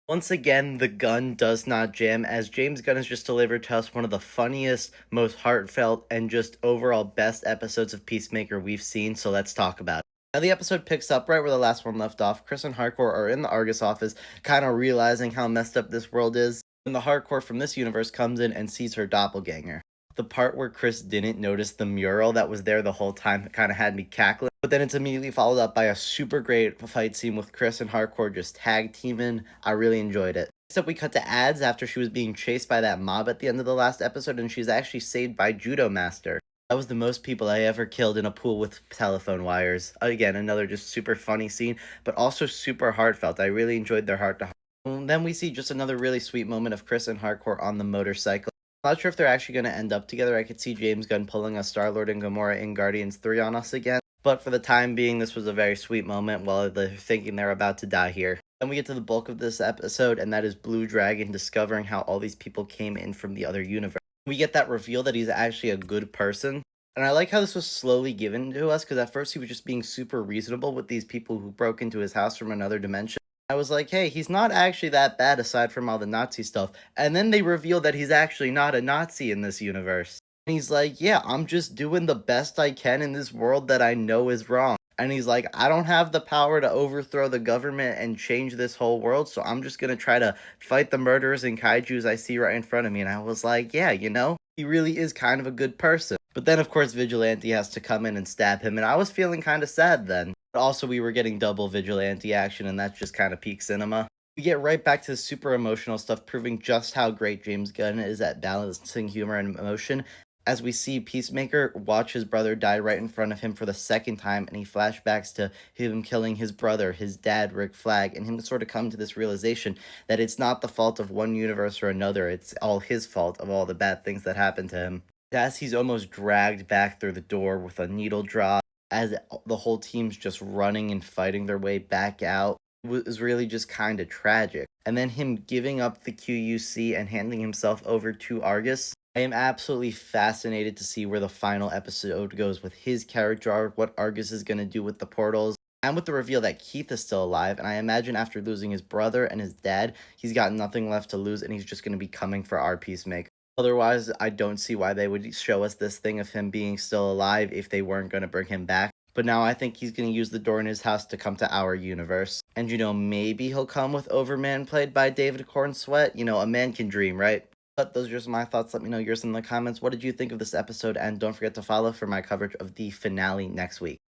Once again, the gun does not jam, as James Gunn has just delivered to us one of the funniest, most heartfelt, and just overall best episodes of Peacemaker we've seen, so let's talk about it. Now, the episode picks up right where the last one left off. Chris and Hardcore are in the Argus office, kind of realizing how messed up this world is, when the Hardcore from this universe comes in and sees her doppelganger. The part where Chris didn't notice the mural that was there the whole time kind of had me cackling. But then it's immediately followed up by a super great fight scene with Chris and Hardcore just tag teaming. I really enjoyed it. Except we cut to ads after she was being chased by that mob at the end of the last episode, and she's actually saved by Judo Master. That was the most people I ever killed in a pool with telephone wires. Again, another just super funny scene, but also super heartfelt. I really enjoyed their heart to heart. Then we see just another really sweet moment of Chris and Hardcore on the motorcycle. Not sure if they're actually going to end up together. I could see James Gunn pulling a Star-Lord and Gamora in Guardians 3 on us again. But for the time being, this was a very sweet moment while they're thinking they're about to die here. Then we get to the bulk of this episode, and that is Blue Dragon discovering how all these people came in from the other universe. We get that reveal that he's actually a good person. And I like how this was slowly given to us, because at first he was just being super reasonable with these people who broke into his house from another dimension. I was like, hey, he's not actually that bad aside from all the Nazi stuff. And then they reveal that he's actually not a Nazi in this universe. And he's like, yeah, I'm just doing the best I can in this world that I know is wrong. And he's like, I don't have the power to overthrow the government and change this whole world, so I'm just going to try to fight the murderers and kaijus I see right in front of me. And I was like, yeah, he really is kind of a good person. But then, of course, Vigilante has to come in and stab him, and I was feeling kind of sad then. But also, we were getting double Vigilante action, and that's just kind of peak cinema. We get right back to the super emotional stuff, proving just how great James Gunn is at balancing humor and emotion, as we see Peacemaker watch his brother die right in front of him for the second time, and he flashbacks to him killing his brother, his dad, Rick Flag, and him sort of come to this realization that it's not the fault of one universe or another, it's all his fault of all the bad things that happened to him. As he's almost dragged back through the door with a needle drop, as the whole team's just running and fighting their way back out, was really just kind of tragic. And then him giving up the QUC and handing himself over to Argus. I am absolutely fascinated to see where the final episode goes with his character arc, what Argus is going to do with the portals, and with the reveal that Keith is still alive. And I imagine after losing his brother and his dad, he's got nothing left to lose, and he's just going to be coming for our Peacemaker. Otherwise, I don't see why they would show us this thing of him being still alive if they weren't going to bring him back. But now I think he's going to use the door in his house to come to our universe. And maybe he'll come with Overman played by David Corn Sweat. A man can dream, right? But those are just my thoughts. Let me know yours in the comments. What did you think of this episode? And don't forget to follow for my coverage of the finale next week.